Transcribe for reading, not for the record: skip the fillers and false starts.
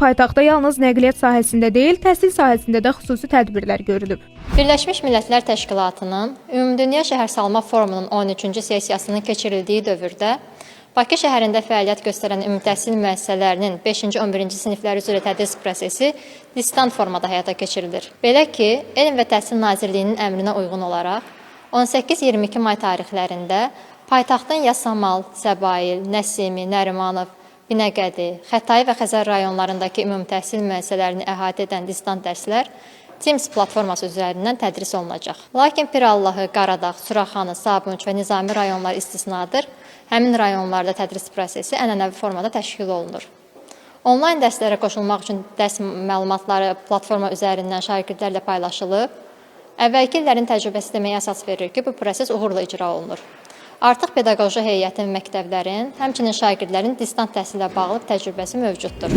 paytaxtda yalnız nəqliyyat sahəsində deyil, təhsil sahəsində də xüsusi tədbirlər görülüb. Birləşmiş Millətlər Təşkilatının Ümumdünya Şəhərsalma Forumunun 13-cü sessiyasının keçirildiyi dövrdə Bakı şəhərində fəaliyyət göstərən ümumi təhsil müəssisələrinin 5-ci 11-ci sinifləri üzrə tədris prosesi distant formada həyata keçirilir. Belə ki, Elm və Təhsil Nazirliyinin əmrinə uyğun olaraq 18-22 may tarixlərində paytaxtın Yasamal, Səbail, Nəsimi, Nərimanov, Binəqədi, Xətai və Xəzər rayonlarındakı ümumi təhsil müəssisələrini əhatə edən distant dərslər Teams platforması üzərindən tədris olunacaq. Lakin Pirallahı, Qaradağ, Suraxanı, Sabunç və Nizami rayonlar istisnadır. Həmin rayonlarda tədris prosesi ənənəvi formada təşkil olunur. Onlayn dərslərə qoşulmaq üçün dərs məlumatları platforma üzərindən şagirdlərlə paylaşılıb. Əvvəlki illərin təcrübəsi deməyə əsas verir ki, bu proses uğurla icra olunur. Artıq pedaqoji heyətin, məktəblərin, həmçinin şagirdlərin distant təhsillə bağlı təcrübəsi mövcuddur.